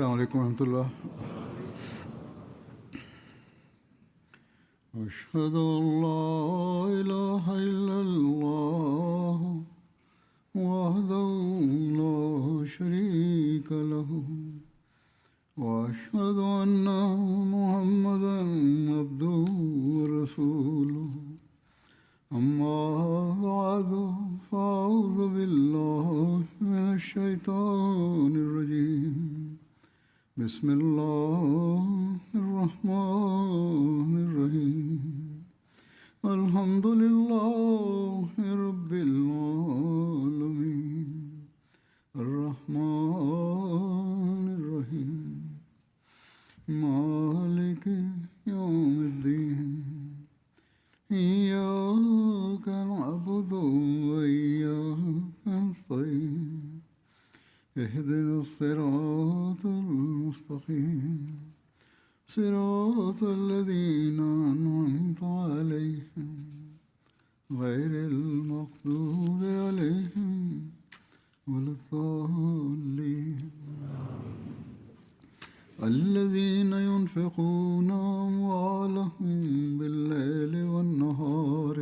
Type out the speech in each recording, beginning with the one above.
السلام عليكم ورحمة الله. أشهد أن لا إله إلا الله وحده لا شريك له وأشهد أن محمدا عبده ورسوله أما بعد فأعوذ بالله من الشيطان الرجيم بسم الله الرحمن الرحيم الحمد لله رب العالمين الرحمن الرحيم مالك يوم الدين إياك نعبد وإياك نستعين اهدنا الصراط المستقيم صراط الذين أنعمت عليهم غير المغضوب عليهم ولا الضالين الذين ينفقون أموالهم بالليل والنهار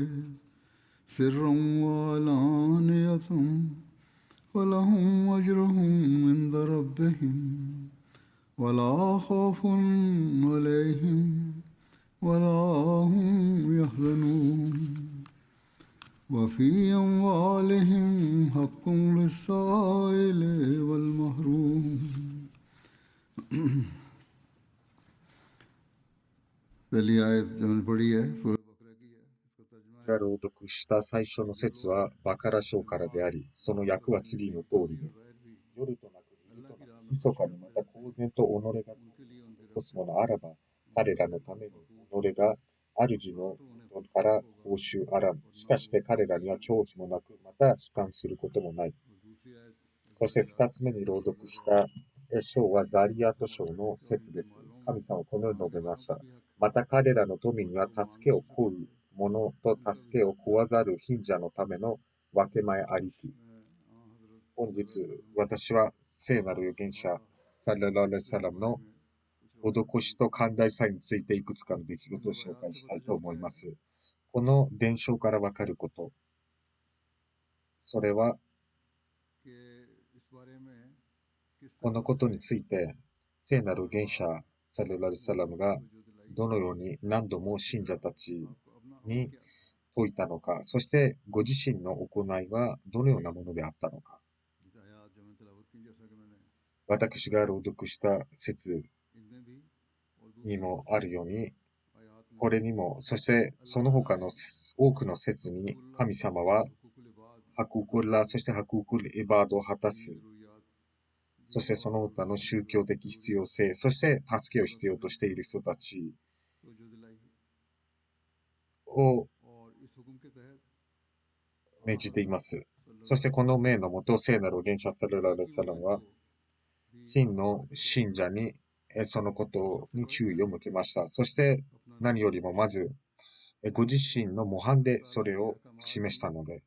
سرا وعلانية ولهم أجرهم عند ربهم ولا خوف عليهم ولا هم يحزنون وفي أموالهم حق للسائل والمحروم पहली आयत जो मैंने पढ़ी है सूरह बकरा की है इसका तर्जुमा हैが朗読した最初の説はバカラ書からであり、その訳は次の通りです。夜となく昼となく、密かにまた公然と己が起こすものあらば、彼らのために己が主の元から報酬あらぬ。しかして彼らには恐怖もなく、また悲観することもない。そして二つ目に朗読した章はザリアト章の説です。神様はこのように述べました。また彼らの富には助けを請う者と助けを請わざる貧者のための分け前ありき。本日、私は聖なる預言者、サッララレサラムの施しと寛大さについていくつかの出来事を紹介したいと思います。この伝承からわかること、それは、このことについて、聖なる預言者、サッララレサラムがどのように何度も信者たちに説いたのか、そしてご自身の行いはどのようなものであったのか。私が朗読した説にもあるように、これにも、そしてその他の多くの説に神様はハククルラ、そしてハククルイバードを果たす、そしてその他の宗教的必要性、そして助けを必要としている人たちを命じています。そしてこの命のもと、聖なる預言者サルラルサラムは真の信者にそのことに注意を向けました。そして何よりもまずご自身の模範でそれを示したので、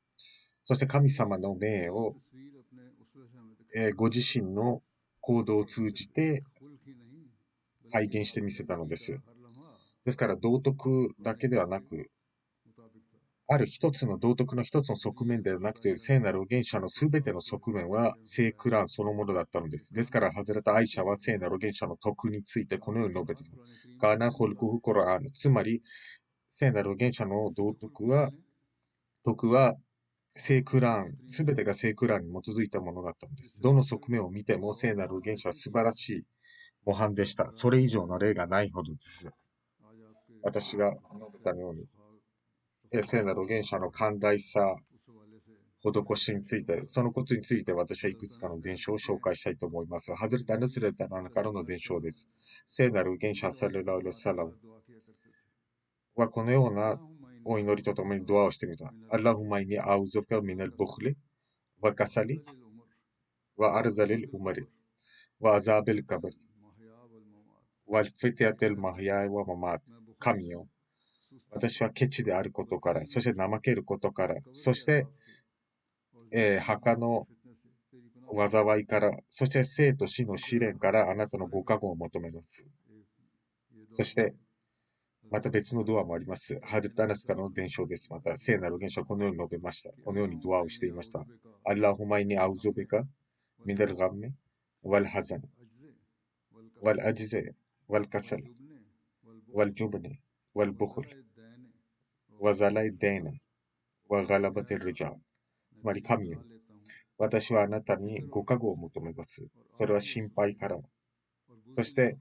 そして神様の命をご自身の行動を通じて体現してみせたのです。ですから道徳だけではなく、ある一つの道徳の一つの側面ではなくて、聖なる預言者のすべての側面は聖クランそのものだったのです。ですから、ハズレタ・アイシャは聖なる預言者の徳についてこのように述べています。ガーナ・ホルクフ・コラーン。つまり、聖なる預言者の道徳は聖クラン、すべてが聖クランに基づいたものだったのです。どの側面を見ても聖なる預言者は素晴らしい模範でした。それ以上の例がないほどです。私が述べたように、聖なる預言者の寛大さ、施しについて、そのことについて私はいくつかの伝承を紹介したいと思います。ハズレタ・ナスレタのからの伝承です。聖なる預言者サルラルサラムはこのようなお祈りとともにドアをしてみた。アッラフマイニアウズカミナルブクリ、ワカサリ、ワアルザリルウマリ、ワアザーベルカブリ、ワルフィティアテルマヒヤイワママー、神よ。私はケチであることから、そして怠けることから、そして、墓の災いから、そして生と死の試練からあなたのご加護を求めます。そして、また別のドアもあります。ハズルタナスからの伝承です。また、聖なる現象はこのように述べました。このようにドアをしていました。アッラホマイニアウゾベカ、ミダルガメ、ワルハザン、ワルアジゼ、ワルカサル、ワルジュブネ、ワルブクル、ワザライデーナ、ワガラバテルジャー。つまり神よ、私はあなたにご加護を求めます。それは心配から、そして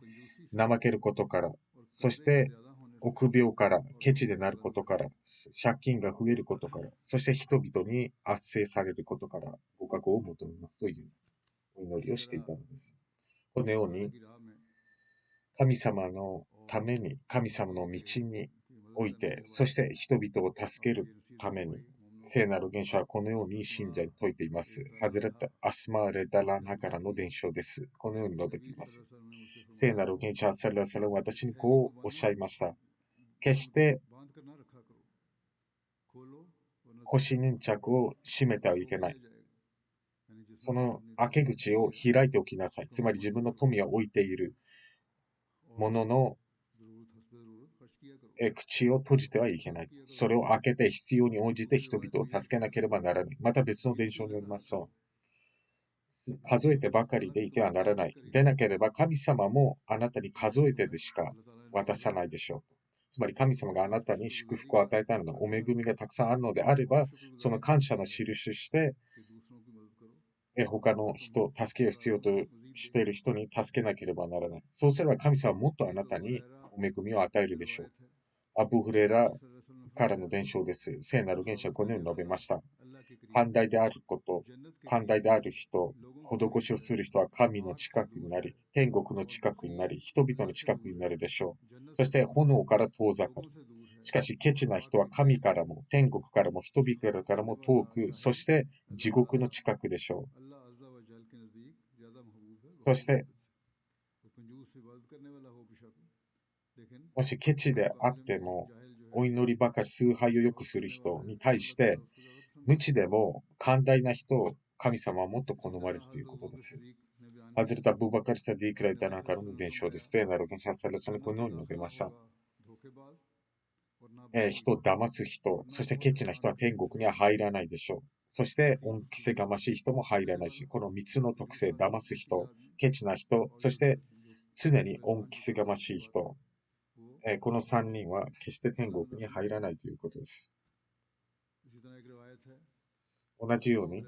怠けることから、そして臆病から、ケチでなることから、借金が増えることから、そして人々に圧政されることから、ご加護を求めますというお祈りをしていたのです。このように、神様のために、神様の道において、そして人々を助けるために、聖なる現象はこのように信者に説いています。ハズレット・アスマーレ・ダラナからの伝承です。このように述べています。聖なる現象はサラサラ私にこうおっしゃいました。決して腰粘着を締めてはいけない。その開け口を開いておきなさい。つまり自分の富を置いているものの口を閉じてはいけない。それを開けて必要に応じて人々を助けなければならない。また別の伝承によりますと、数えてばかりでいてはならない。でなければ神様もあなたに数えてでしか渡さないでしょう。つまり神様があなたに祝福を与えたのお恵みがたくさんあるのであれば、その感謝の印して、他の人、助けを必要としている人に助けなければならない。そうすれば神様はもっとあなたにお恵みを与えるでしょう。アブフレラからの伝承です。聖なる原子はこのように述べました。寛大であること、寛大である人、施しをする人は神の近くになり、天国の近くになり、人々の近くになるでしょう。そして炎から遠ざかる。しかし、ケチな人は神からも、天国からも、人々からも遠く、そして地獄の近くでしょう。そして、もしケチであっても、お祈りばかり崇拝をよくする人に対して、無知でも寛大な人を神様はもっと好まれるということです。ハズレタ・ブーバカル・サディークライタナからの伝承です。聖なる原始サラサにこのように述べました。人を騙す人、そしてケチな人は天国には入らないでしょう。そして、恩着せがましい人も入らないし、この三つの特性、騙す人、ケチな人、そして常に恩着せがましい人、この三人は決して天国に入らないということです。同じように、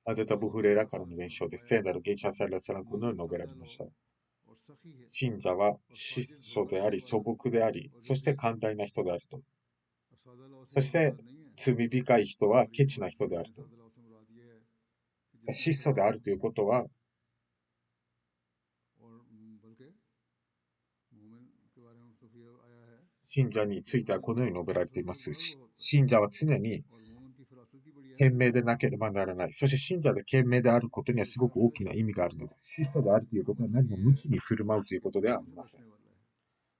ハゼタ・ブフレーラからの伝承で聖なるゲイシャサラサラこのように述べられました。信者は質素であり、素朴であり、そして寛大な人であると。そして、罪深い人はケチな人であると。質素であるということは、信者についてはこのように述べられています。信者は常に賢明でなければならない。そして信者で賢明であることにはすごく大きな意味があるのです。質素であるということは何も無知に振る舞うということではありません。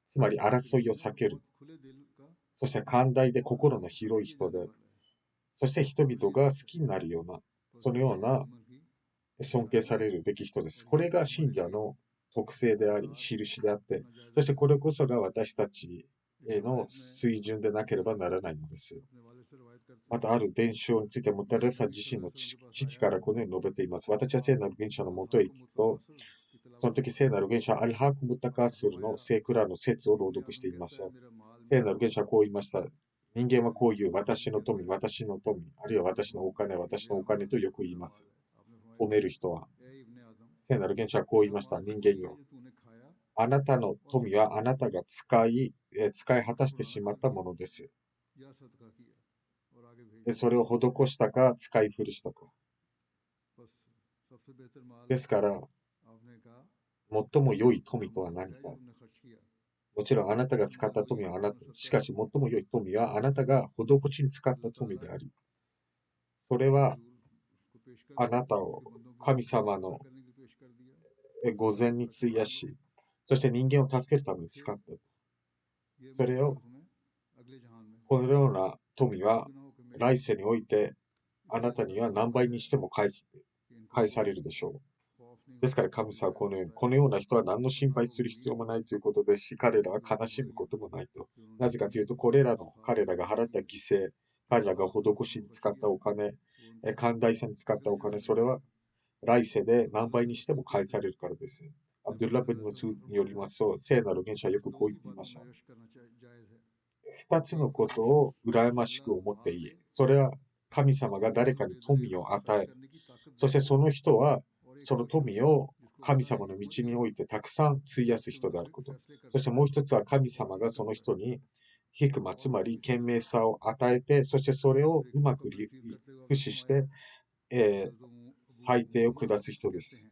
つまり争いを避ける。そして寛大で心の広い人で、そして人々が好きになるような、そのような尊敬されるべき人です。これが信者の特性であり、印であって、そしてこれこそが私たちへの水準でなければならないのです。またある伝承についてモタレファ自身の父からこのように述べています。私は聖なる原者のもとへ行くと、その時聖なる原者アルハクムタカスルの聖クラの説を朗読していました。聖なる原者はこう言いました。人間はこういう、私の富、私の富、あるいは私のお金、私のお金とよく言います。褒める人は。聖なる原者はこう言いました。人間よ。あなたの富はあなたが使い果たしてしまったものです。それを施したか、使い古したか。ですから、最も良い富とは何か。もちろんあなたが使った富はあなた。しかし最も良い富はあなたが施しに使った富であり、それはあなたを神様の御前に費やし、そして人間を助けるために使った。それを、このような富は来世においてあなたには何倍にしても返す。返されるでしょう。ですから神様はこのような人は何の心配する必要もないということですし、彼らは悲しむこともないと。なぜかというと、彼らが払った犠牲、彼らが施しに使ったお金、寛大さに使ったお金、それは来世で何倍にしても返されるからです。アブドゥラ・ブン・マスードによりますと、聖なる元首はよくこう言っていました。二つのことを羨ましく思っていい。それは神様が誰かに富を与え、そしてその人はその富を神様の道においてたくさん費やす人であること。そしてもう一つは神様がその人にヒクマ、つまり賢明さを与えて、そしてそれをうまく駆使して、裁定を下す人です。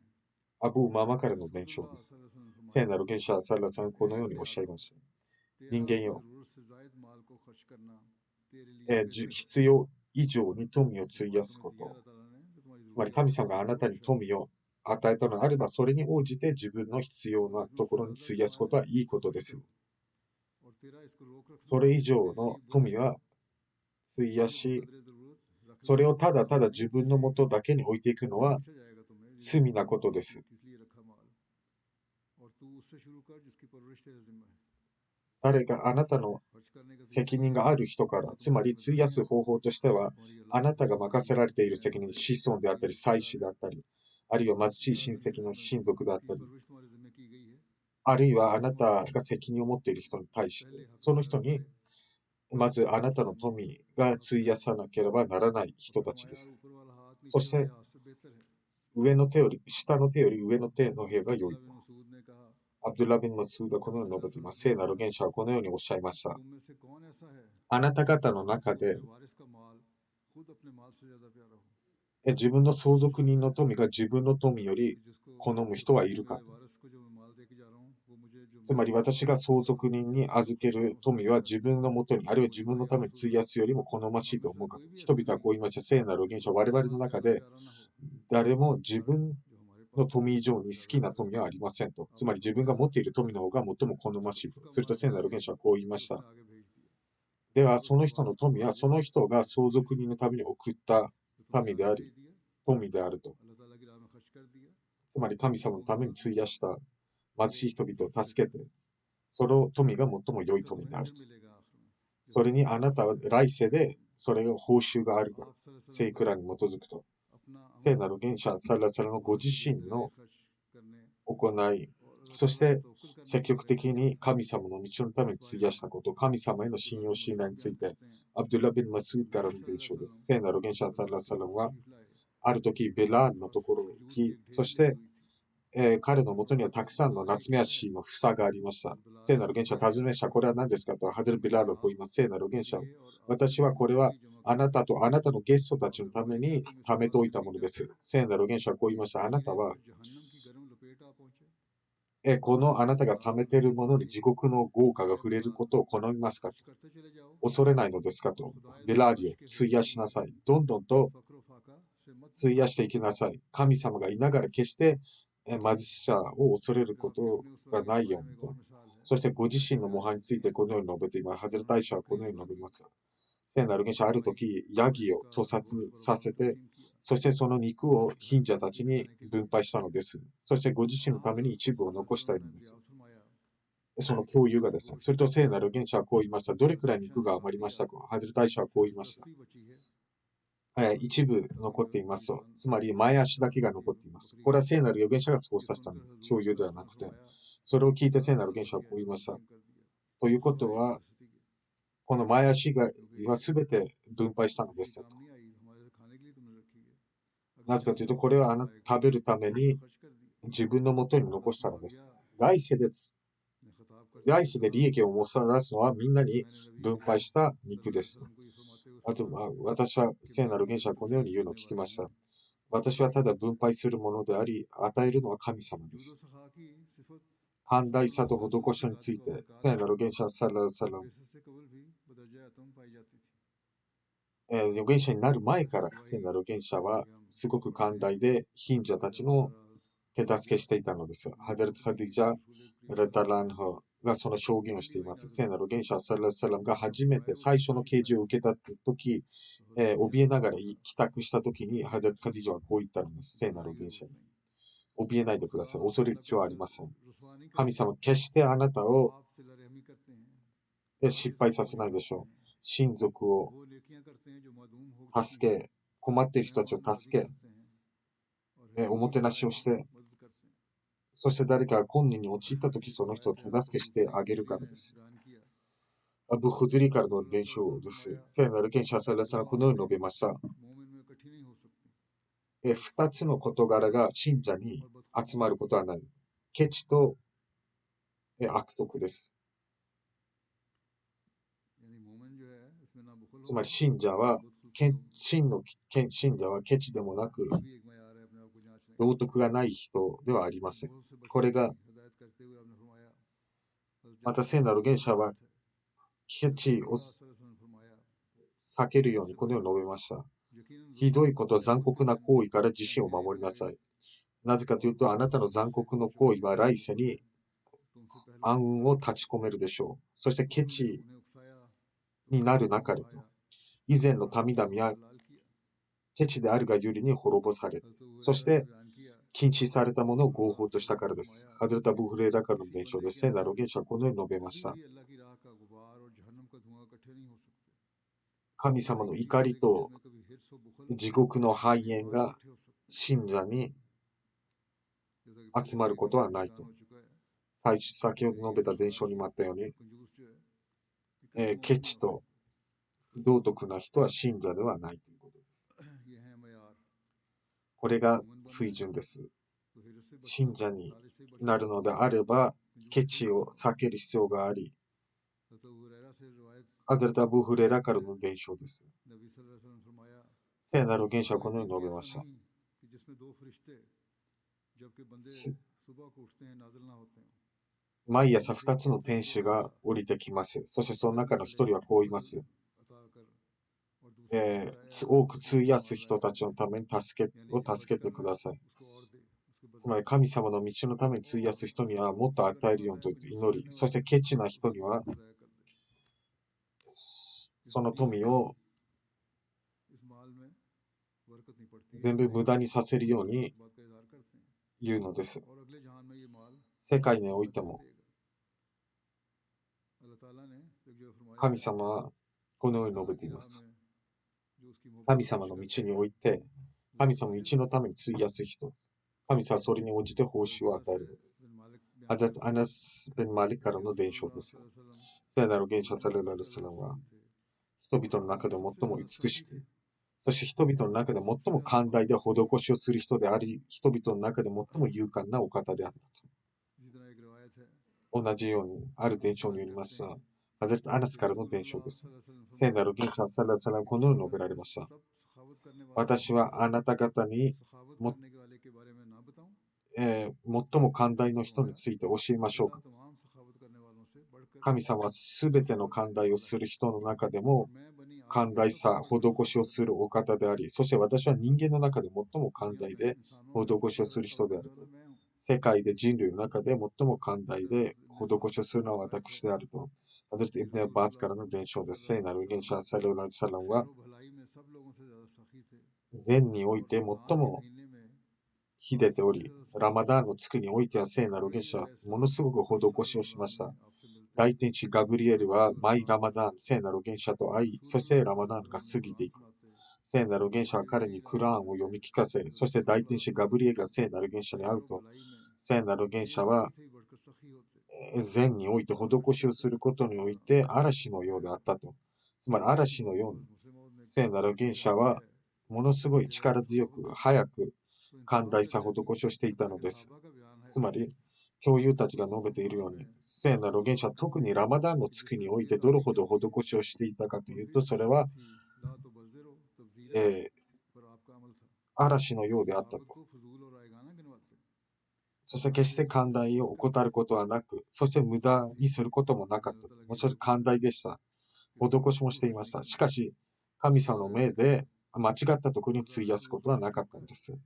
アブ・ウママからの伝承です。聖なる元首はサラさんこのようにおっしゃいました。人間よ、必要以上に富を費やすこと。つまり神様があなたに富を与えたのであれば、それに応じて自分の必要なところに費やすことはいいことです。それ以上の富は費やし、それをただただ自分のもとだけに置いていくのは罪なことです。誰があなたの責任がある人から、つまり費やす方法としては、あなたが任せられている責任、子孫であったり、妻子であったり、あるいは貧しい親戚の親族であったり、あるいはあなたが責任を持っている人に対して、その人にまずあなたの富が費やさなければならない人たちです。そして、下の手より上の手の方が良いと。アブドゥラ・ビン・マスードはこのように述べています。聖なる元首はこのようにおっしゃいました。あなた方の中で自分の相続人の富が自分の富より好む人はいるか。つまり私が相続人に預ける富は自分のもとに、あるいは自分のために費やすよりも好ましいと思うか。人々はこう言いました。聖なる元首は我々の中で誰も自分の富以上に好きな富はありませんと。つまり自分が持っている富の方が最も好ましいと。すると聖なる元首はこう言いました。では、その人の富はその人が相続人のために送った富であると。つまり神様のために費やした貧しい人々を助けて、その富が最も良い富であると。それにあなたは来世でそれが報酬があるから、聖句欄に基づくと。聖なる元首サラサラのご自身の行い、そして積極的に神様の道のために費やしたこと、神様への信用信頼について、アブドゥラ・ビン・マスードからの伝承です。聖なる元首サラサラは、ある時ベラールのところに行き、そして彼のもとにはたくさんの夏目足の房がありました。聖なる元首は尋ねました。これは何ですかと、ハズル・ビラールはこう言います。聖なる元首は、私はこれはあなたとあなたのゲストたちのために貯めておいたものです。聖なる元首はこう言いました。あなたは、このあなたが貯めているものに地獄の豪華が触れることを好みますかと。恐れないのですかと。ビラーリを費やしなさい。どんどんと費やしていきなさい。神様がいながら決して貧しさを恐れることがないようにと。そしてご自身の模範についてこのように述べています。ハゼル大使はこのように述べます。聖なる元首ある時、ヤギを屠殺させて、そしてその肉を貧者たちに分配したのです。そしてご自身のために一部を残したいのです。その共有がですね。それと聖なる元首はこう言いました。どれくらい肉が余りましたか。ハゼル大使はこう言いました。一部残っていますと。つまり前足だけが残っています。これは聖なる預言者がそうさせたのです。共有ではなくて。それを聞いて聖なる預言者はこう言いました。ということは、この前足が全て分配したのですと。なぜかというと、これは食べるために自分のもとに残したのです。来世で利益をもたらすのはみんなに分配した肉です。あと、私は聖なる元首はこのように言うのを聞きました。私はただ分配するものであり、与えるのは神様です。寛大さと施しについて、聖なる元首はサラサラ預言者になる前から聖なる預言者はすごく寛大で貧者たちの手助けしていたのです。ハザルト・カディジャ・ラタランハがその証言をしています。聖なる元首サラルサラムが初めて最初の啓示を受けた時、怯えながら帰宅した時に、ハザルカディジャはこう言ったんです。聖なる元首に。怯えないでください。恐れる必要はありません。神様は決してあなたを失敗させないでしょう。親族を助け、困っている人たちを助け、おもてなしをして、そして誰かが困難に陥ったとき、その人を手助けしてあげるからです。アブ・フズリからの伝承です。聖なる賢者サラさんはこのように述べました。二つの事柄が信者に集まることはない。ケチと悪徳です。つまり信者は真の信者はケチでもなく道徳がない人ではありません。これがまた聖なる元者はケチを避けるようにこのように述べました。ひどいこと、残酷な行為から自身を守りなさい。なぜかというと、あなたの残酷の行為は来世に暗雲を立ち込めるでしょう。そしてケチになるなかれと。以前の民々はケチであるがゆりに滅ぼされ、そして禁止されたものを合法としたからです。ハズレタ・ブフレーラからの伝承で聖なる元者はこのように述べました。神様の怒りと地獄の肺炎が信者に集まることはないと。先ほど述べた伝承にもあったように、ケチと不道徳な人は信者ではないということです。これが水準です。信者になるのであれば、ケチを避ける必要があり、ハザルタ・ブフレラからの伝承です。聖なる元首はこのように述べました。毎朝2つの天使が降りてきます。そしてその中の1人はこう言います。多く費やす人たちのために助けてください。つまり神様の道のために費やす人にはもっと与えるようにと祈り、そしてケチな人にはその富を全部無駄にさせるように言うのです。世界においても神様はこのように述べています。神様の道において、神様の道のために費やす人、神様はそれに応じて報酬を与えるのです。ハザト・アナス・ベン・マリからの伝承です。聖なる元首サラル・アルスラムは、人々の中で最も美しく、そして人々の中で最も寛大で施しをする人であり、人々の中で最も勇敢なお方であったと。同じように、ある伝承によりますが、ハザト・アナスからの伝承です。聖なる元首サラル・アルスラムはこのように述べられました。私はあなた方に最も寛大の人について教えましょうか。神様はすべての寛大をする人の中でも寛大さ、施しをするお方であり、そして私は人間の中で最も寛大で施しをする人であると。世界で人類の中で最も寛大で施しをするのは私であると。ハザルト・イブネ・アバーツからの伝承です。聖なる元首サラル・アルサラムは、善において最も秀でており、ラマダーンの月においては聖なる元首はものすごく施しをしました。大天使ガブリエルは毎ラマダーン、聖なる元首と会い、そしてラマダーンが過ぎていく。聖なる元首は彼にクラーンを読み聞かせ、そして大天使ガブリエルが聖なる元首に会うと、聖なる元首は善において施しをすることにおいて嵐のようであったと。つまり嵐のように、聖なる元首はものすごい力強く、早く、寛大さ施しをしていたのです。つまり、教友たちが述べているように、聖なる元首は特にラマダンの月においてどれほど施しをしていたかというと、それは、嵐のようであったと。そして決して寛大を怠ることはなく、そして無駄にすることもなかった。もちろん寛大でした。施しもしていました。しかし、神様の目で間違ったところに費やすことはなかったんです。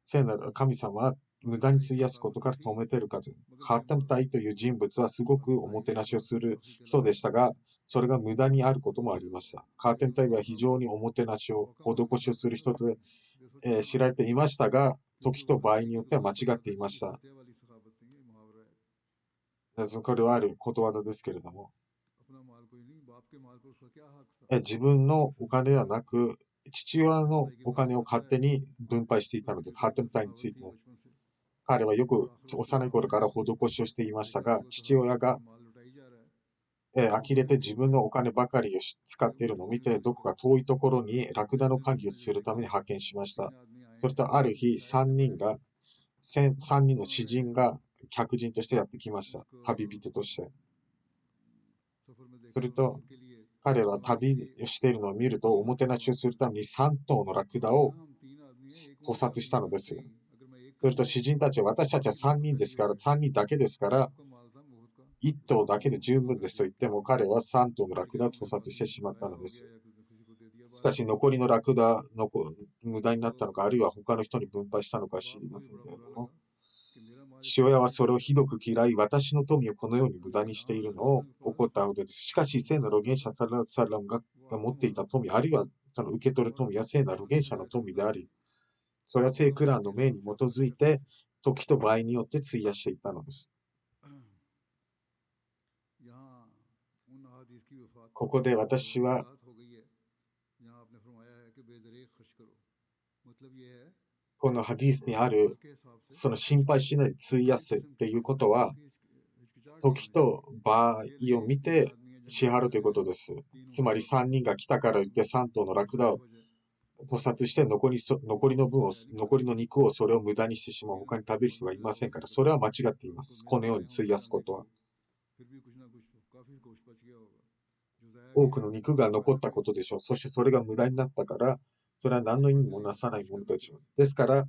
聖なる神様は無駄に費やすことから止めている数。ハタムタイという人物はすごくおもてなしをする人でしたが、それが無駄にあることもありました。ハテムタイは非常におもてなしを、施しをする人で、知られていましたが、時と場合によっては間違っていました。これはあることわざですけれども、自分のお金ではなく、父親のお金を勝手に分配していたのです。ハテムタイについて。彼はよく幼い頃から施しをしていましたが、父親が呆れて自分のお金ばかりを使っているのを見て、どこか遠いところにラクダの管理をするために派遣しました。それとある日、三人の詩人が客人としてやってきました。旅人として。すると、彼は旅をしているのを見ると、おもてなしをするために3頭のラクダを捕殺したのです。すると詩人たちは、私たちは3人ですから、3人だけですから、1頭だけで十分ですと言っても、彼は3頭のラクダを捕殺してしまったのです。しかし残りのラクダの無駄になったのか、あるいは他の人に分配したのか知りませんけれども、父親はそれをひどく嫌い、私の富をこのように無駄にしているのを怒ったのです。しかし、聖なる預言者サラサラムが持っていた富、あるいはその受け取る富は聖なる預言者の富であり、それは聖クランの命に基づいて、時と場合によって費やしていったのです。ここで私は、このハディースにある、その心配しないで費やせっていうことは、時と場合を見て支払うということです。つまり3人が来たから言って3頭のラクダを捕殺して残りの肉をそれを無駄にしてしまう。他に食べる人がいませんから、それは間違っています。このように費やすことは。多くの肉が残ったことでしょう。そしてそれが無駄になったから、それは何の意味もなさないものでしょう。ですから、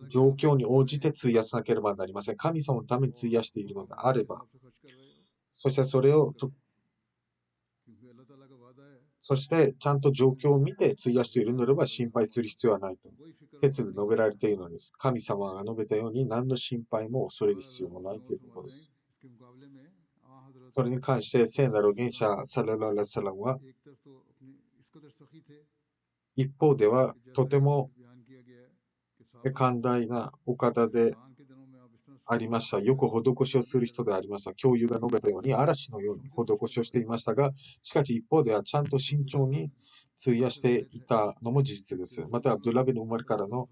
状況に応じて費やさなければなりません。神様のために費やしているのであれば、そしてそしてちゃんと状況を見て費やしているのであれば心配する必要はないと。説で述べられているのです。神様が述べたように何の心配も恐れる必要もないということです。それに関して聖なる預言者サラララサラムは一方ではとても寛大なお方でありました。よく施しをする人でありました。教諭が述べたように嵐のように施しをしていましたが、しかし一方ではちゃんと慎重に費やしていたのも事実です。また、アブドゥラビの生まれからの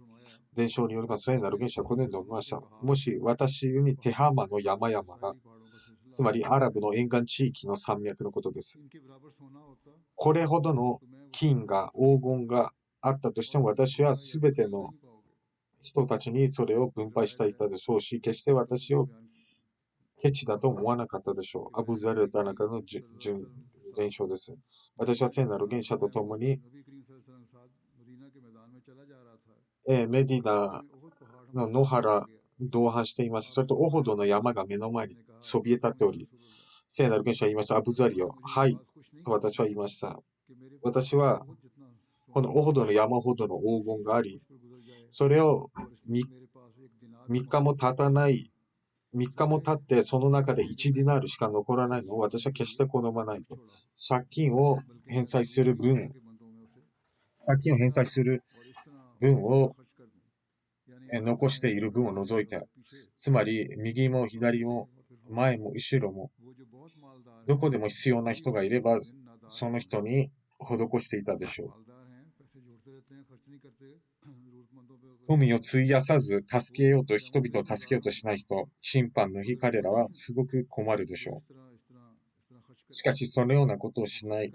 伝承によります聖なる原始はこのように述べました。もし私にテハマの山々が、つまりアラブの沿岸地域の山脈のことです。これほどの金が、黄金があったとしても、私はすべての人たちにそれを分配していたでしょうし、決して私をケチだと思わなかったでしょう。アブザルダナカの伝承です。私は聖なる原者と共に、メディナの野原同伴していました。それとオホドの山が目の前にそびえ立っており、聖なる原者は言いました。アブザリオ。はい。と私は言いました。私は、このオホドの山ほどの黄金があり、それを3日も経たない、3日も経ってその中で1ディナールしか残らないのを私は決して好まないと。借金を返済する分を残している分を除いて、つまり右も左も前も後ろもどこでも必要な人がいればその人に施していたでしょう。富を費やさず人々を助けようとしない人、審判の日彼らはすごく困るでしょう。しかしそのようなことをしない、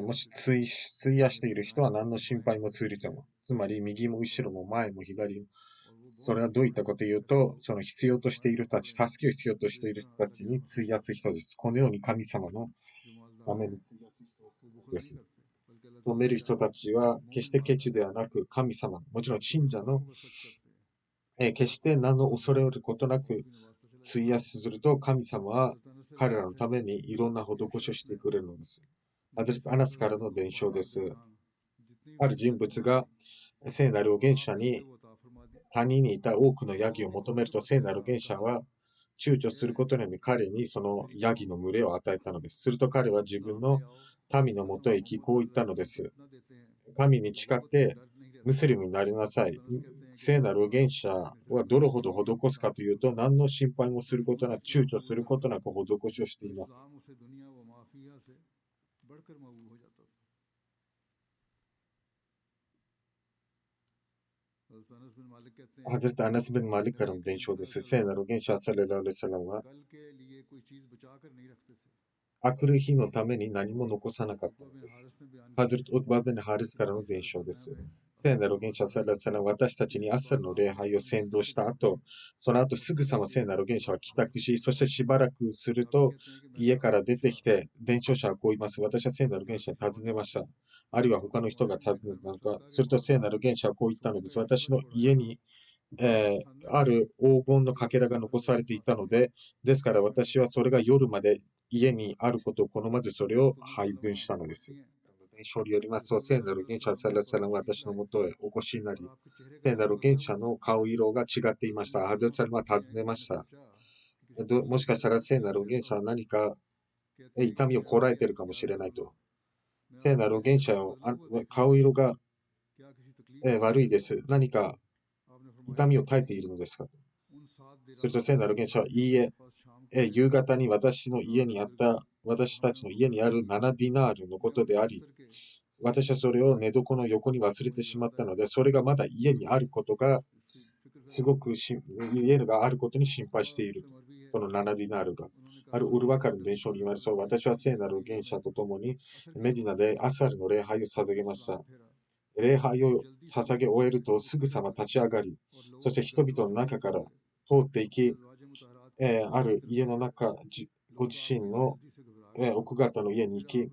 もし費やしている人は何の心配もついても、つまり右も後ろも前も左も、それはどういったことというと、その必要としている人たち、助けを必要としている人たちに費やす人です。このように神様のために費やす人です。止める人たちは決してケチではなく神様、もちろん信者の、決して何の恐れることなく費やすると神様は彼らのためにいろんな施しをしてくれるのです。アナスからの伝承です。ある人物が聖なる預言者に谷にいた多くのヤギを求めると聖なる元者は躊躇することによって彼にそのヤギの群れを与えたのです。すると彼は自分の民のもとへ行き、こう言ったのです。神に誓ってムスリムになりなさい。聖なる預言者はどれほど施すかというと、何の心配もすることなく、躊躇することなく施しをしています。ハズレト・アナス・ビン・マリックからの伝承です。聖なる預言者サレラ・アレサラムは、あくる日のために何も残さなかったのです。ハズレト・ウッバービン・ハリスからの伝承です。聖なる預言者サレラ・サラムは私たちにアッサルの礼拝を先導した後、その後すぐさま聖なる預言者は帰宅し、そしてしばらくすると家から出てきて、伝承者はこう言います。私は聖なる預言者に尋ねました。あるいは他の人が尋ねたのか。すると聖なる預言者はこう言ったのです。私の家にある黄金のかけらが残されていたので、ですから私はそれが夜まで家にあることを好まずそれを配分したのです。伝承によりますと、聖なる現者サラサラは私のもとへお越しになり、聖なる現者の顔色が違っていました。ハゼサルは尋ねました。もしかしたら聖なる現者は何か痛みをこらえているかもしれないと。聖なる現者は顔色が悪いです。何か痛みを耐えているのですか。すると聖なる現者は、いいえ、夕方に私の家にあった、私たちの家にある7ディナールのことであり、私はそれを寝床の横に忘れてしまったので、それがまだ家にあることが、すごく家があることに心配している。この7ディナールが。あるウルワカルの伝承に言われそう、私は聖なる現者と共にメディナでアサルの礼拝を捧げました。礼拝を捧げ終えるとすぐさま立ち上がり、そして人々の中から通っていき、ある家の中、ご自身の、奥方の家に行き、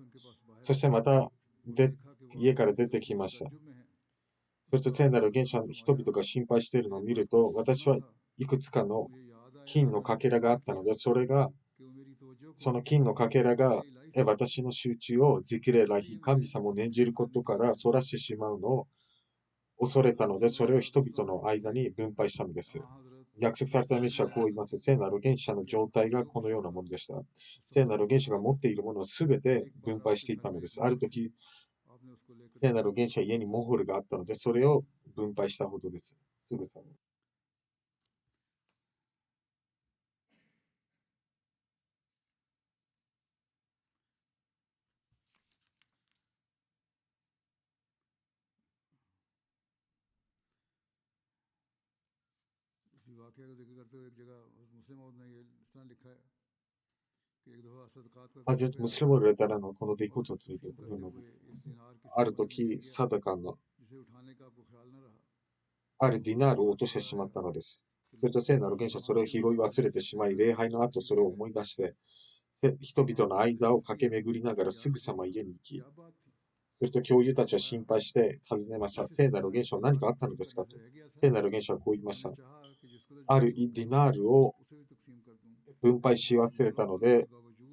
そしてまた家から出てきました。そして聖なる現象の人々が心配しているのを見ると、私はいくつかの金のかけらがあったので、その金のかけらが私の集中をゼキレラヒ、神様を念じることからそらしてしまうのを恐れたので、それを人々の間に分配したのです。約束されたメシアはこう言います。聖なる原者の状態がこのようなものでした。聖なる原者が持っているものをすべて分配していたのです。ある時、聖なる原者は家にモホルがあったので、それを分配したほどです。すぐさま。ハゼムスリムレタラのこの出来事についてこのようなことです。ある時、サダカのあるディナールを落としてしまったのです。それと聖なる原者はそれを拾い忘れてしまい、礼拝の後それを思い出して、人々の間を駆け巡りながらすぐさま家に行き、すると教諭たちは心配して尋ねました。聖なる原者は何かあったのですかと。聖なる原者はこう言いました。あるディナールを分配し忘れたので、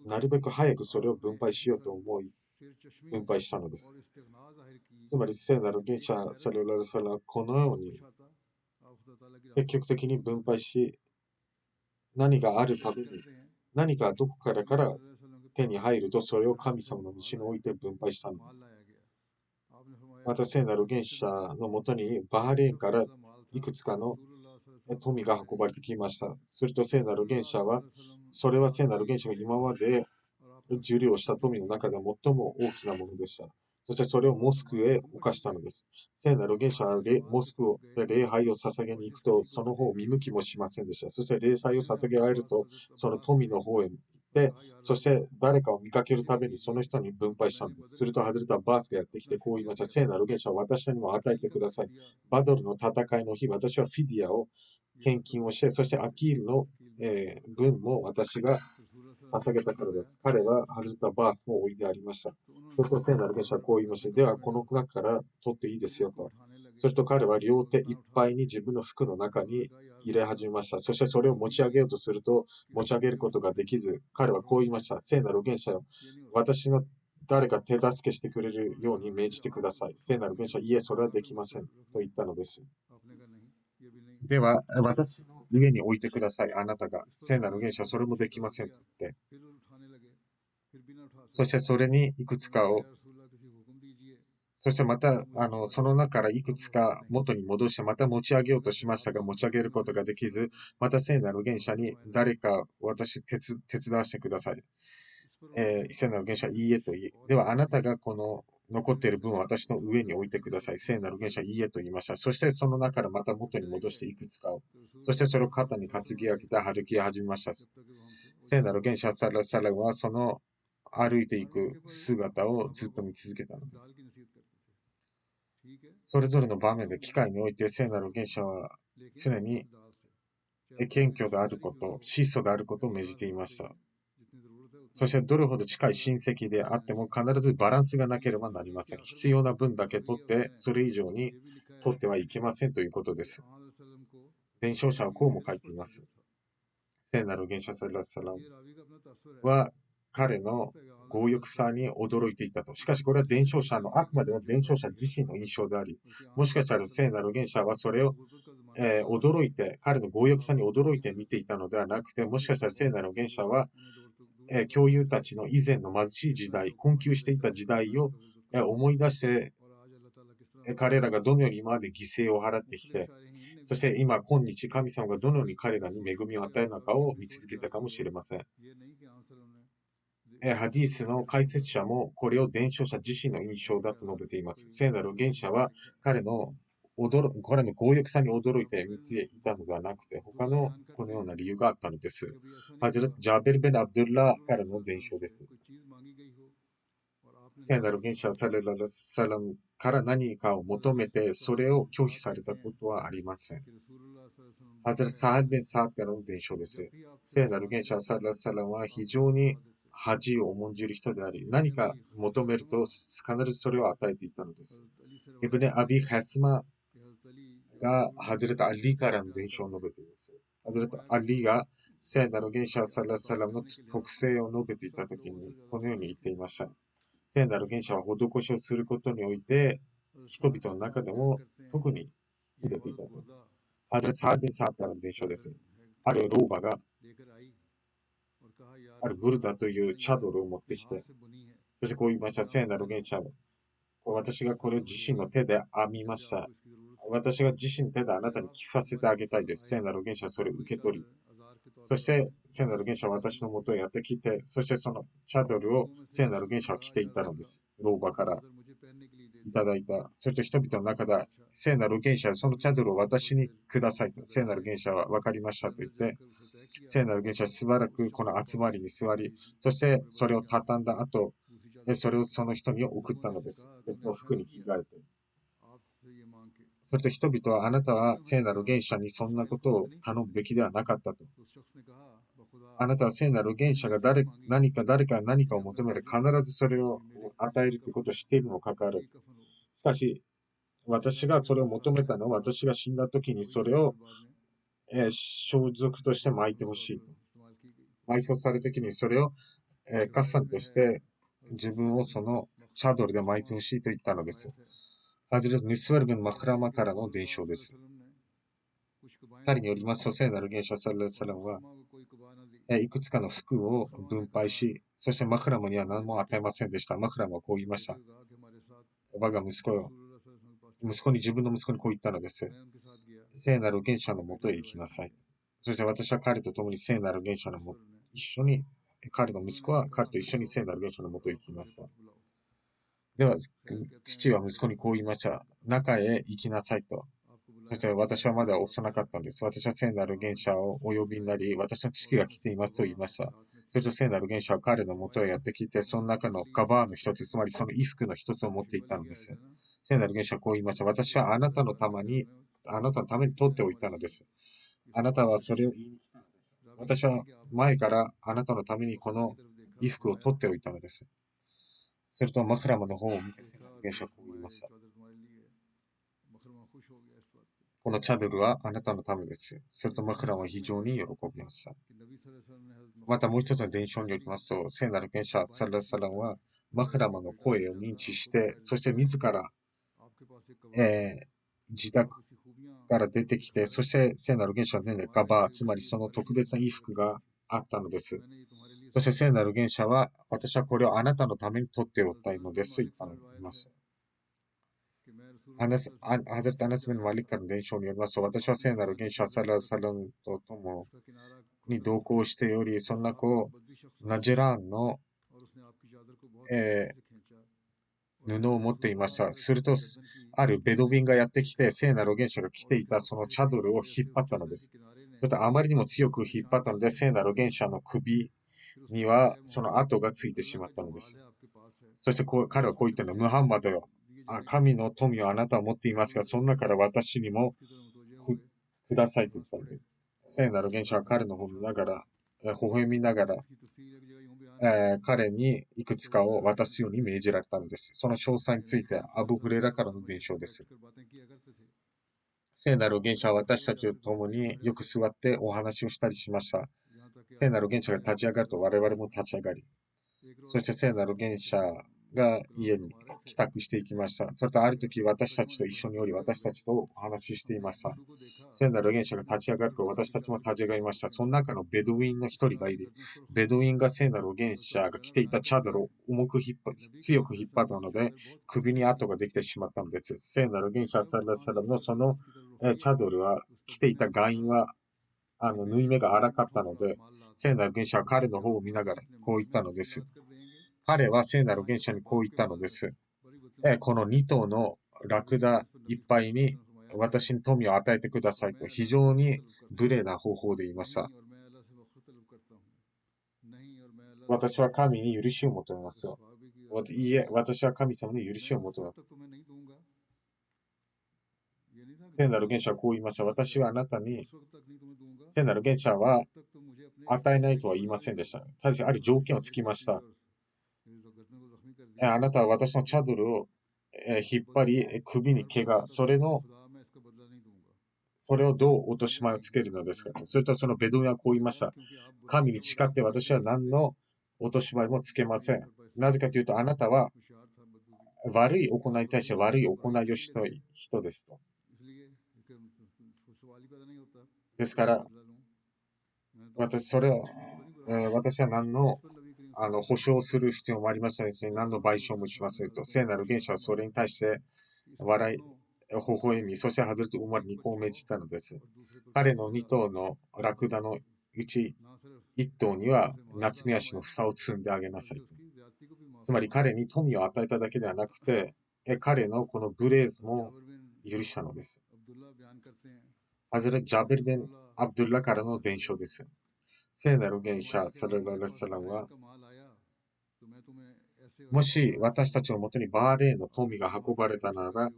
なるべく早くそれを分配しようと思い、分配したのです。つまり、聖なる原者サルラルサラこのように積極的に分配し、何があるたびに、何かどこから手に入ると、それを神様の道に置いて分配したのです。また聖なる原者のもとにバハレーンからいくつかの富が運ばれてきました。すると聖なる原者は、それは聖なる原者が今まで受領した富の中で最も大きなものでした。そしてそれをモスクへ犯したのです。聖なる原者はモスクで礼拝を捧げに行くと、その方を見向きもしませんでした。そして礼祭を捧げられると、その富の方へ行って、そして誰かを見かけるたびにその人に分配したのです。すると外れたバースがやってきてこう言いました。聖なる原者は私にも与えてください。バドルの戦いの日、私はフィディアを献金をして、そしてアキールの、分も私が捧げたからです。彼は外れたバースを置いてありました。それと聖なる弟子はこう言いました。では、この中から取っていいですよと。それと彼は両手いっぱいに自分の服の中に入れ始めました。そしてそれを持ち上げようとすると、持ち上げることができず、彼はこう言いました。聖なる元者よ。私の誰か手助けしてくれるように命じてください。聖なる元者は、いえ、それはできません。と言ったのです。では、私の上に置いてください。あなたが。聖なる元首はそれもできませんと言って。そしてそれにいくつかを、そしてまた、その中からいくつか元に戻して、また持ち上げようとしましたが、持ち上げることができず、また聖なる元首に誰か私手伝わせてください。聖なる元首はいいえと言い、ではあなたがこの残っている分を私の上に置いてください。聖なる元首はいいえと言いました。そしてその中からまた元に戻していくつかを。そしてそれを肩に担ぎ上げて歩き始めました。聖なる元首サラサラはその歩いていく姿をずっと見続けたのです。それぞれの場面で機会において聖なる元首は常に謙虚であること、質素であることを命じていました。そしてどれほど近い親戚であっても必ずバランスがなければなりません。必要な分だけ取って、それ以上に取ってはいけませんということです。伝承者はこうも書いています。聖なる元首サラサラムは彼の強欲さに驚いていたと。しかしこれは伝承者の、あくまでも伝承者自身の印象であり、もしかしたら聖なる元首はそれを、驚いて、彼の強欲さに驚いて見ていたのではなくて、もしかしたら聖なる元首は、教友たちの以前の貧しい時代、困窮していた時代を、思い出して、彼らがどのように今まで犠牲を払ってきて、そして今日神様がどのように彼らに恵みを与えるのかを見続けたかもしれません。ハディースの解説者もこれを伝承者自身の印象だと述べています。聖なる元首は彼の強欲さに驚いて見ていたのではなくて、他のこのような理由があったのです。ハズレット・ジャベル・ベン・アブドゥッラからの伝承です。聖なる元首はサレラルサラムから何かを求めて、それを拒否されたことはありません。ハズレット・サハル・ベン・サーからの伝承です。聖なる元首はサレラルサラムは非常に恥を重んじる人であり、何か求めると必ずそれを与えていたのです。イブネ・アビ・ハスマがハズレト・アリからの伝承を述べています。ハズレト・アリが聖なる元首サラサラムの特性を述べていたときに、このように言っていました。聖なる元首は施しをすることにおいて、人々の中でも特に秀でていたと。ハズレト・サービン・サーからの伝承です。ある老婆が、あるブルダというチャドルを持ってきて、そしてこう言いました。聖なる元首は、私がこれを自身の手で編みました。私が自身の手であなたに着させてあげたいです。聖なる元首はそれを受け取り、そして聖なる元首は私のもとへやってきて、そしてそのチャドルを聖なる元首は着ていたのです。老婆からいただいた。それと人々の中で、聖なる元首はそのチャドルを私にくださいと。聖なる元首は分かりましたと言って、聖なる元首はしばらくこの集まりに座り、そしてそれを畳んだ後、それをその人に送ったのです。別の服に着替えて。それと人々はあなたは聖なる元首にそんなことを頼むべきではなかったと。あなたは聖なる元首が誰か何かを求める必ずそれを与えるということを知っているにもかかわらず。しかし、私がそれを求めたのは私が死んだ時にそれを、装束として巻いてほしいと。埋葬された時にそれを、カッファンとして自分をそのチャドルで巻いてほしいと言ったのです。ハズレット・ミスワルブン・マクラマからの伝承です。彼によりますと、聖なる元首サルラサラムは、いくつかの服を分配し、そしてマクラムには何も与えませんでした。マクラムはこう言いました。我が息子よ、自分の息子にこう言ったのです。聖なる元首のもとへ行きなさい。そして私は彼と共に聖なる元首のもと、一緒に、彼の息子は彼と一緒に聖なる元首のもとへ行きました。では、父は息子にこう言いました。中へ行きなさいと。そして私はまだ幼かったのです。私は聖なる元首をお呼びになり、私の父が来ていますと言いました。それと聖なる元首は彼のもとへやってきて、その中のカバーの一つ、つまりその衣服の一つを持っていったのです。聖なる元首はこう言いました。私はあなたのために取っておいたのです。あなたはそれを言いに来たのです。私は前からあなたのためにこの衣服を取っておいたのです。するとマクラマの方を見て聖なる元首はこう言いました。このチャドルはあなたのためです。するとマクラマは非常に喜びました。またもう一つの伝承によりますと、聖なる元首サラサランはマクラマの声を認知して、そして自ら、自宅から出てきて、そして聖なる元首はね、ガバー、つまりその特別な衣服があったのです。そして聖なる元首は、私はこれをあなたのために取っておったいのですと言ったのいます。ハザルト・アナスビン・マリックの伝承によりますと、私は聖なる元首アサラ・サラムと共に同行しており、そんなナジェラーンの、え布を持っていました。すると、あるベドウィンがやってきて、聖なる預言者が着ていたそのチャドルを引っ張ったのです。そしてあまりにも強く引っ張ったので、聖なる預言者の首にはその跡がついてしまったのです。そして彼はこう言ったの、ムハンマドよ。神の富をあなたは持っていますが、その中から私にもくださいと言ったのです。聖なる預言者は彼の方を見ながら、微笑みながら、彼にいくつかを渡すように命じられたのです。その詳細についてアブフレラからの伝承です。聖なる預言者は私たちと共によく座ってお話をしたりしました。聖なる預言者が立ち上がると我々も立ち上がり、そして聖なる預言者が家に帰宅していきました。それとある時私たちと一緒におり、私たちとお話ししていました。聖なる預言者が立ち上がると私たちも立ち上がりました。その中のベドウィンの一人がいる。ベドウィンが聖なる預言者が着ていたチャドルを強く引っ張ったので、首に跡ができてしまったのです。聖なる預言者サラサラのそのチャドルは着ていた外因は縫い目が荒かったので、聖なる預言者は彼の方を見ながらこう言ったのです。彼は聖なる預言者にこう言ったのです。この2頭のラクダいっぱいに私に富を与えてくださいと非常に無礼な方法で言いました。私は神に許しを求めますよ。いいえ、私は神様に許しを求めます。聖なる元首はこう言いました。私はあなたに、聖なる元首は与えないとは言いませんでした。ただし、ある条件をつきました。あなたは私のチャドルを引っ張り、首に怪我、それをどう落とし前をつけるのですかと。するとそのベドウィンはこう言いました。神に誓って私は何の落とし前もつけません。なぜかというと、あなたは悪い行いに対して悪い行いをしたい人ですと。ですから、それは、私は何の保証する必要もありませんし、何の賠償もしませんと。聖なる元首はそれに対して笑い、微笑み、そして外れて生まれ2個を命じたのです。彼の2頭のラクダのうち1頭には夏目足の房を積んであげなさいと。つまり彼に富を与えただけではなくて、彼のこのブレーズも許したのです。ハズレ・ジャベル・ベン・アブドゥッラからの伝承です。聖なる元首サラララサラムは、もし私たちのもとにバーレーンの富が運ばれたなら、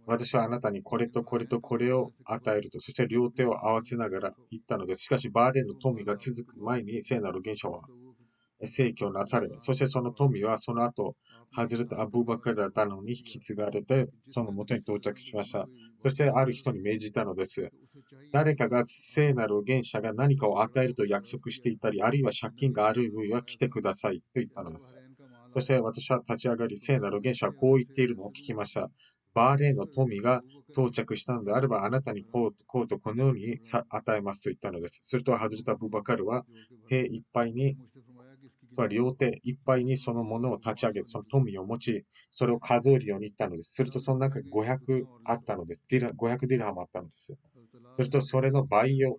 私はあなたにこれとこれとこれを与えると、そして両手を合わせながら言ったのです。しかし、バーレーンの富が続く前に聖なる元首は逝去なされ、そしてその富はその後、ハズレト・アブーバカル・ダノに引き継がれて、その元に到着しました。そしてある人に命じたのです。誰かが聖なる預言者が何かを与えると約束していたり、あるいは借金がある分は来てくださいと言ったのです。そして私は立ち上がり、聖なる預言者はこう言っているのを聞きました。バーレーンの富が到着したのであれば、あなたにこうとこのように与えますと言ったのです。すると、ハズレタ・ブバカルは手いっぱいに、両手いっぱいにそのものを立ち上げ、その富を持ち、それを数えるように言ったのです。すると、その中に500あったのです。500ディルハムあったのです。すると、それの倍を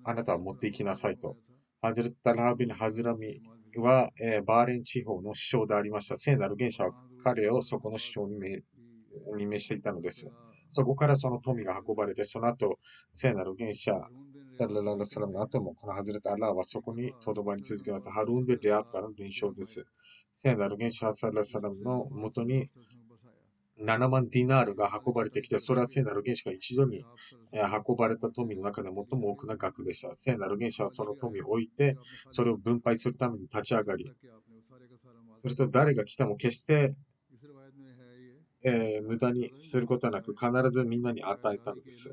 あなたは持っていきなさいと。ハズレッタ・ラハビン・ハズラミは、バーレン地方の首相でありました。聖なる元首は彼をそこの首相に任命していたのです。そこからその富が運ばれて、その後、聖なる元首サラララサラムの後も、このハズレタ・アラーはそこにとどまり続けました。ハルーン・ベ・レアートからの伝承です。聖なる元首サララサラムのもとに7万ディナールが運ばれてきて、それは聖なる元首が一度に運ばれた富の中で最も多くな額でした。聖なる元首はその富を置いて、それを分配するために立ち上がり、すると誰が来ても決して、無駄にすることなく必ずみんなに与えたのです。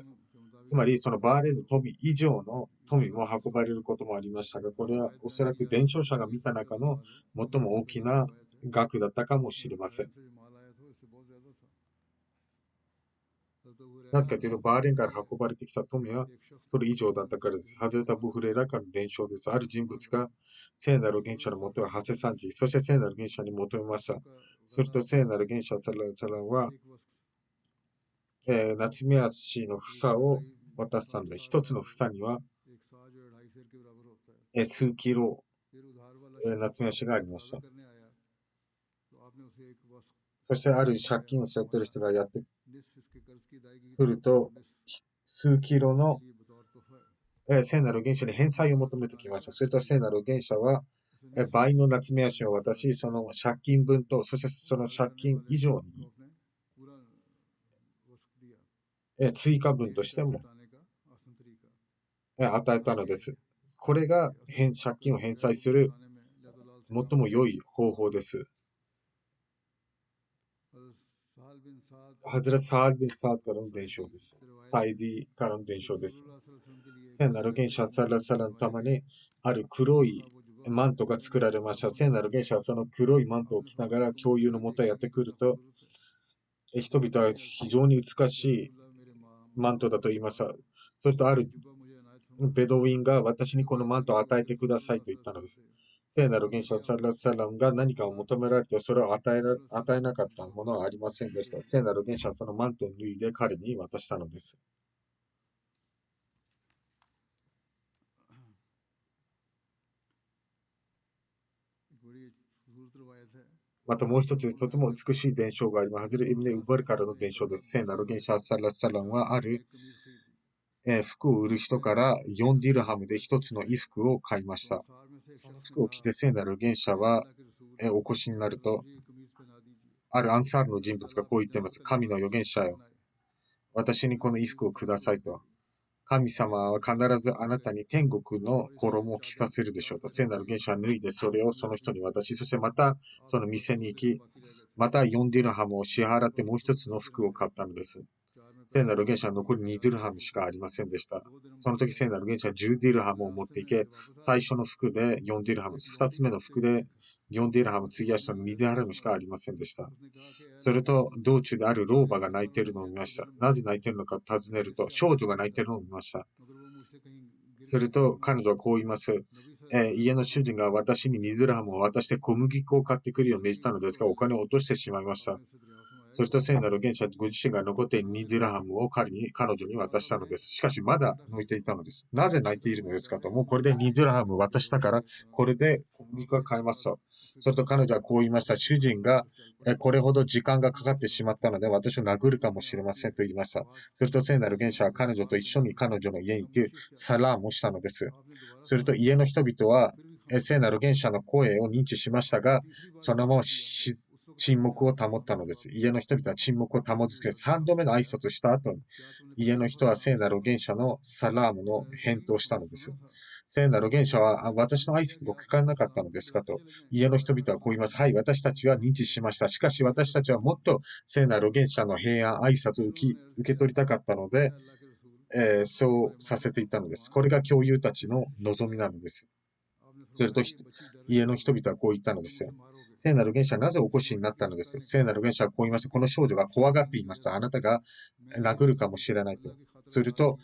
つまり、そのバーレーンの富以上の富も運ばれることもありましたが、これはおそらく伝承者が見た中の最も大きな額だったかもしれません。なぜかというと、バーレーンから運ばれてきた富はそれ以上だったからです。ハズレタ・ブフレラからの伝承です。ある人物が聖なる元首のもとへ馳せ参じ、そして聖なる元首に求めました。すると聖なる元首サラサランは、夏目足の房を渡したので、一つの房には、数キロ、夏目足がありました。そしてある借金を背負っている人がやってくると、数キロの、聖なる元首に返済を求めてきました。すると聖なる元首は、倍の夏目足を渡し、その借金分と、そしてその借金以上に、追加分としても、与えたのです。これが借金を返済する最も良い方法です。ハズラツ・サール・ビン・サードからの伝承です。サイディからの伝承です。聖なる元首サラサラのためにある黒いマントが作られました。聖なる元首はその黒いマントを着ながら共有のもとへやってくると、人々は非常に美しいマントだと言いました。それとあるベドウィンが私にこのマントを与えてくださいと言ったのです。聖なる元首サラサランが何かを求められてそれを与えなかったものはありませんでした。聖なる元首はそのマントを脱いで彼に渡したのです。またもう一つとても美しい伝承があります。ハズレ・イブネ・ウバルからの伝承です。聖なる元首サラサランはある服を売る人から4ディルハムで一つの衣服を買いました。その服を着て聖なる元首はお越しになると、あるアンサールの人物がこう言っています。神の預言者よ。私にこの衣服をくださいと。神様は必ずあなたに天国の衣を着させるでしょうと。聖なる元首は脱いでそれをその人に渡し、そしてまたその店に行き、また4ディルハムを支払ってもう一つの服を買ったのです。聖なる元首は残り2ディルハムしかありませんでした。その時聖なる元首は10ディルハムを持っていけ、最初の服で4ディルハム、2つ目の服で4ディルハム、次はその2ディルハムしかありませんでした。それと道中である老婆が泣いているのを見ました。なぜ泣いているのか尋ねると、少女が泣いているのを見ました。すると彼女はこう言います。家の主人が私に2ディルハムを渡して小麦粉を買ってくるよう命じたのですが、お金を落としてしまいました。それと聖なる元首はご自身が残っている2ディルハムを彼女に渡したのです。しかしまだ泣いていたのです。なぜ泣いているのですかと、もうこれで2ディルハム渡したから、これで小麦粉が買えますと。それと彼女はこう言いました。主人がこれほど時間がかかってしまったので私を殴るかもしれませんと言いました。すると聖なる元首は彼女と一緒に彼女の家に行き、サラームをしたのです。すると家の人々は聖なる元首の声を認知しましたが、そのまま沈黙を保ったのです。家の人々は沈黙を保つけど、3度目の挨拶をした後に、家の人は聖なる元首のサラームの返答をしたのです。聖なる元首は、私の挨拶が聞かなかったのですかと。家の人々はこう言います。はい、私たちは認知しました。しかし私たちはもっと聖なる元首の平安、挨拶を受け取りたかったので、そうさせていたのです。これが教友たちの望みなのです。すると家の人々はこう言ったのですよ。聖なる元首はなぜお越しになったのですか。聖なる元首はこう言いました。この少女が怖がっていました。あなたが殴るかもしれないと。すると、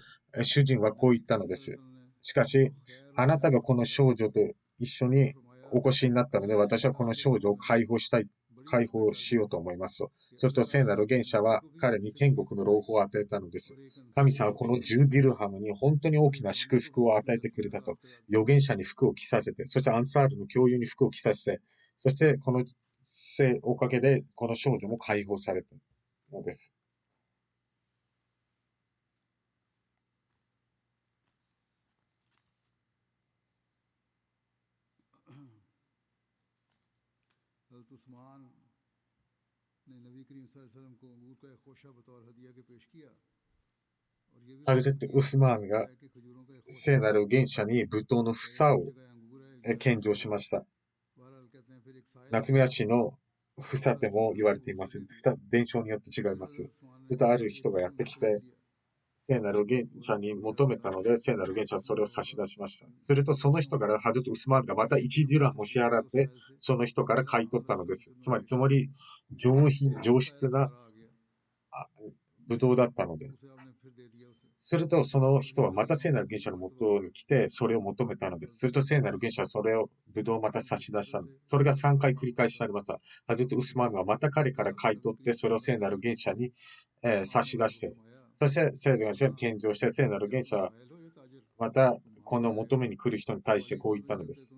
主人はこう言ったのです。しかし、あなたがこの少女と一緒にお越しになったので、私はこの少女を解放しようと思いますと。すると聖なる元首は彼に天国の朗報を与えたのです。神様はこの10ディルハムに本当に大きな祝福を与えてくれたと。預言者に服を着させて、そしてアンサールの教友に服を着させて、そしてこのおかげでこの少女も解放されたのです。ハズレット・ウスマーンが聖なる元首に舞踏の房を献上しました。夏目足の房とも言われています。伝承によって違います。するとある人がやってきて、聖なる元首に求めたので、聖なる元首はそれを差し出しました。するとその人からハズレット・ウスマーンがまた1ディラムを支払って、その人から買い取ったのです。つまり上質なブドウだったので。すると、その人はまた聖なる原者の元に来て、それを求めたのです。すると、聖なる原者はそれを、ブドウをまた差し出したのです。それが3回繰り返しされました。ハズレット・ウスマンはまた彼から買い取って、それを聖なる原者に、差し出して、そして聖なる原者に献上して、聖なる原者はまたこの求めに来る人に対してこう言ったのです。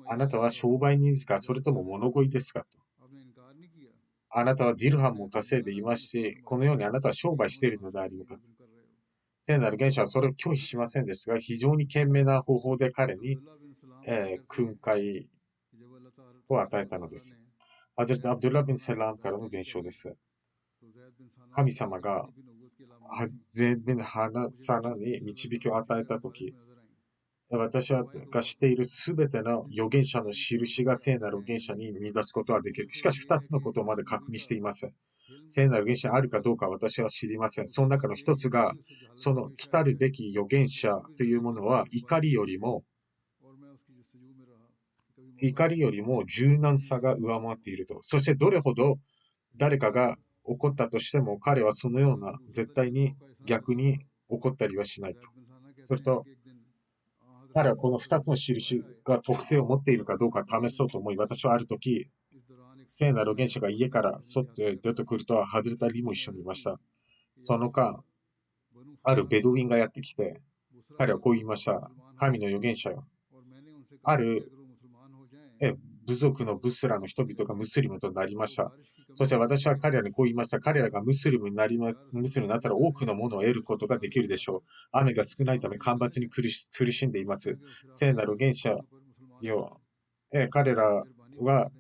あなたは商売人ですか、それとも物乞いですかと。あなたはディルハムを稼いでいますし、このようにあなたは商売しているのでありますか。聖なる原者はそれを拒否しませんでしたが、非常に賢明な方法で彼に、訓戒を与えたのです。ハズレット・アブドゥラ・ビン・セラームからの伝承です。神様がハゼビン・ハナサナに導きを与えたとき、私が知っているすべての預言者の印が聖なる預言者に見出すことはできる。しかし二つのことをまだ確認していません。聖なる預言者あるかどうか私は知りません。その中の一つが、その来たるべき預言者というものは怒りよりも柔軟さが上回っていると。そしてどれほど誰かが怒ったとしても彼はそのような絶対に逆に怒ったりはしないと。それと彼はこの二つの印が特性を持っているかどうか試そうと思い、私はある時、聖なる預言者が家から外へ出てくるとは外れたりも一緒にいました。その間、あるベドウィンがやってきて、彼はこう言いました。神の預言者よ。ある部族のブスラの人々がムスリムとなりました。そして私は彼らにこう言いました。彼らがムスリムになったら多くのものを得ることができるでしょう。雨が少ないため干ばつに苦しんでいます。聖なる預言者よ。彼らは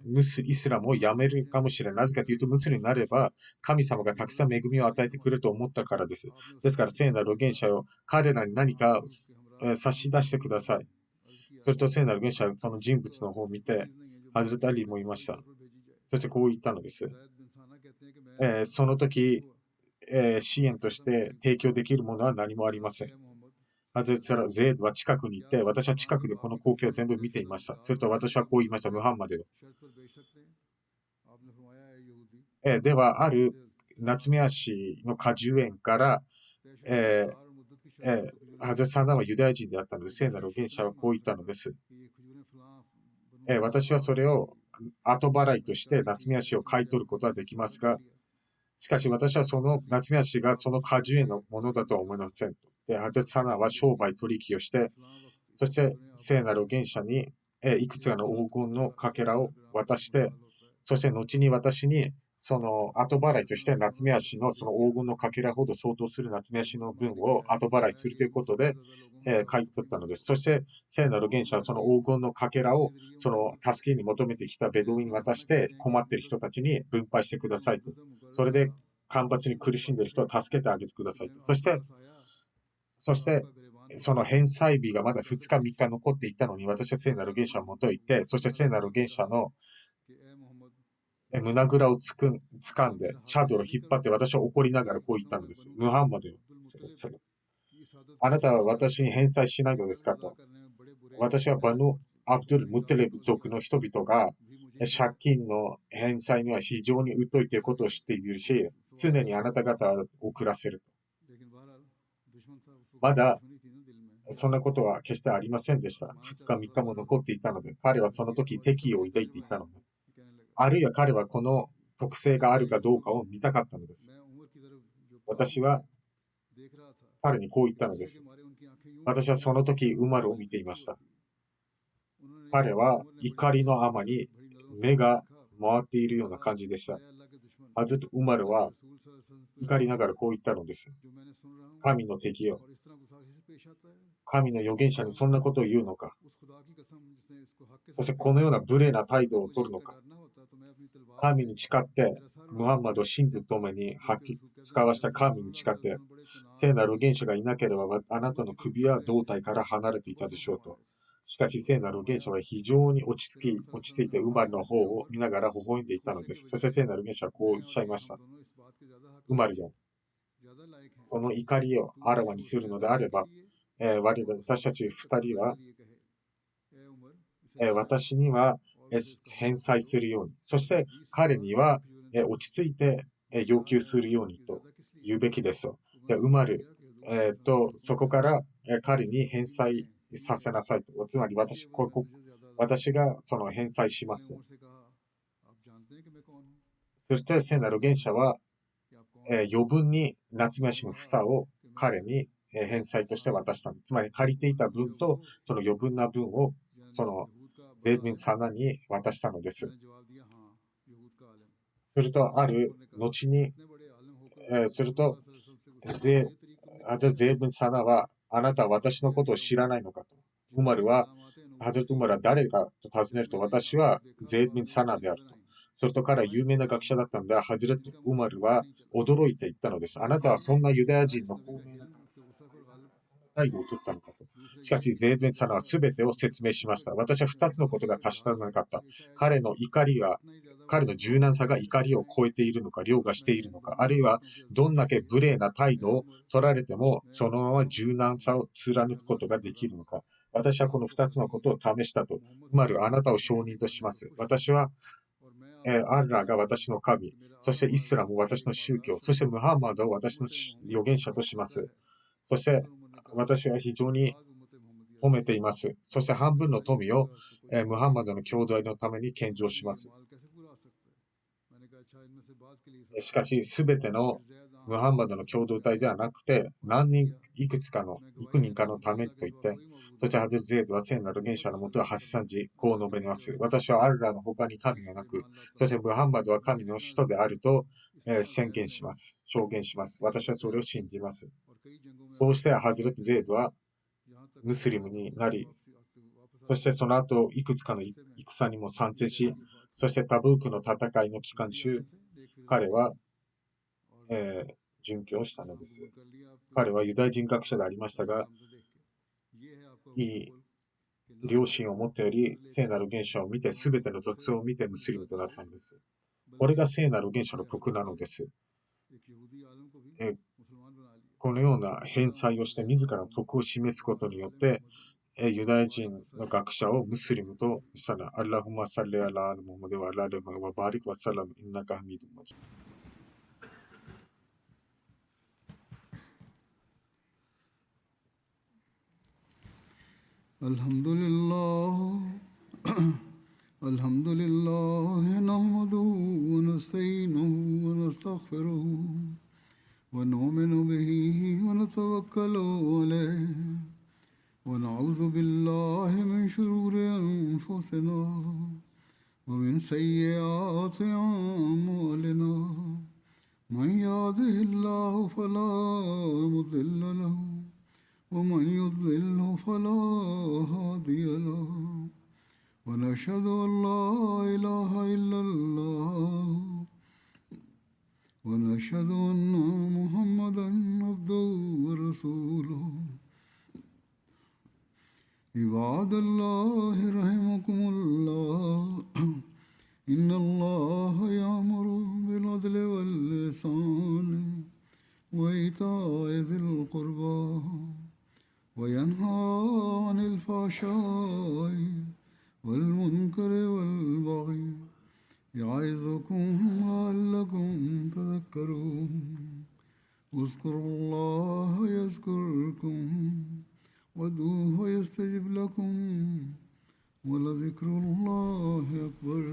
イスラムをやめるかもしれない。なぜかというと、ムスリムになれば、神様がたくさん恵みを与えてくれると思ったからです。ですから、聖なる預言者よ、彼らに何か差し出してください。それと聖なる預言者はその人物の方を見て、ハズレタアリーも言いました。そしてこう言ったのです。その時、支援として提供できるものは何もありません。ハズレツラゼードは近くにいて、私は近くでこの光景を全部見ていました。すると私はこう言いました。ムハンマドよ。では、ある夏目足の果樹園から、えーハゼサナはユダヤ人であったので、聖なる預言者はこう言ったのです。私はそれを後払いとして夏目足を買い取ることはできますが、しかし私はその夏目足がその果樹園のものだとは思いません。で、ハゼサナは商売取引をして、そして聖なる預言者にいくつかの黄金のかけらを渡して、そして後に私にその後払いとして夏目足のその黄金のかけらほど相当する夏目足の分を後払いするということで、買い取ったのです。そして聖なる預言者はその黄金のかけらをその助けに求めてきたベドウィンに渡して困っている人たちに分配してくださいと。それで干ばつに苦しんでいる人を助けてあげてくださいと。そしてその返済日がまだ2日3日残っていたのに、私は聖なる原者を元へ行って、そして聖なる原者の胸ぐらを掴んで、チャドルを引っ張って私は怒りながらこう言ったのです。ムハンマドよ。あなたは私に返済しないのですかと。私はバヌ・アブドゥル・ムテレブ族の人々が借金の返済には非常に疎いということを知っているし、常にあなた方を遅らせる。まだそんなことは決してありませんでした。2日3日も残っていたので、彼はその時敵意を抱いていたので、あるいは彼はこの特性があるかどうかを見たかったのです。私は彼にこう言ったのです。私はその時ウマルを見ていました。彼は怒りのあまり目が回っているような感じでした。ハズト・ウマルは怒りながらこう言ったのです。神の敵よ。神の預言者にそんなことを言うのか。そしてこのような無礼な態度を取るのか。神に誓って、ムハンマドを真とともに使わした神に誓って、聖なる預言者がいなければあなたの首は胴体から離れていたでしょうと。しかし聖なる預言者は非常に落ち着いてウマルの方を見ながら微笑んでいたのです。そして聖なる預言者はこうおっしゃいました。ウマルよ。その怒りをあらわにするのであれば、私たち二人は、私には返済するように、そして彼には落ち着いて要求するようにと言うべきですと。で、ウマル、そこから、彼に返済させなさいと。つまり私がその返済しますと。そして聖なる元者は、余分に夏目氏の房を彼に、返済として渡したんです。つまり借りていた分とその余分な分をそのゼービン・サナに渡したのです。すると、ある後に、すると、ゼハザゼーブン・サナは、あなたは私のことを知らないのかと。ウマルは、ハザルト・ウマルは誰かと尋ねると、私はゼーブン・サナであると。それと彼は有名な学者だったので、ハズレット・ウマルは驚いて言ったのです。あなたはそんなユダヤ人の高名な態度を取ったのかと。しかし、ゼーベンサナは全てを説明しました。私は2つのことが確からなかった。彼の柔軟さが怒りを超えているのか、凌駕しているのか、あるいはどんだけ無礼な態度を取られても、そのまま柔軟さを貫くことができるのか。私はこの2つのことを試したと。つまり、あなたを証人とします。私はアッラーが私の神、そしてイスラムを私の宗教、そしてムハンマドを私の預言者とします。そして私は非常に褒めています。そして半分の富を、ムハンマドの兄弟のために献上します。しかし、すべてのムハンマドの共同体ではなくて、幾人かのためと言って、そしてハゼゼードは聖なる元者のもとはハセサンジ、こう述べます。私はアルラの他に神がなく、そしてムハンマドは神の使徒であると、宣言します。証言します。私はそれを信じます。そうしてハズレツゼードはムスリムになり、そしてその後、いくつかの戦にも参戦し、そしてタブークの戦いの期間中、彼は、殉教したのです。彼はユダヤ人学者でありましたが、いい良心を持っており、聖なる現象を見て、すべての属性を見てムスリムとなったんです。これが聖なる現象の徳なのです。このような返済をして自らの徳を示すことによって、ユダヤ人の学者をムスリムとしたら、アッラフマサレアラールモムデワラレマワバリクワサラムインナカハミドマジ。Alhamdulillah, Alhamdulillah, nahmaduhu wa nasta'inuhu wa nastaghfiruh wa nu'minu bihi wa natawakkalu alayh wa na'udhu billahi min shururi anfusina wa min sayyiati a'malina. Man yahdihillahu fala mudilla lahu ومن يضلله فلا هادي له ونشهد أن لا إله إلا الله ونشهد أن محمدا عبده ورسوله عباد الله رحمكم الله إن الله يأمر بالعدل والإحسان وإيتاء ذي القربى وينهى عن الفحشاء والمنكر والبغي يعظكم لعلكم تذكرون اذكروا الله يذكركم وادعوه يستجب لكم ولذكر الله أكبر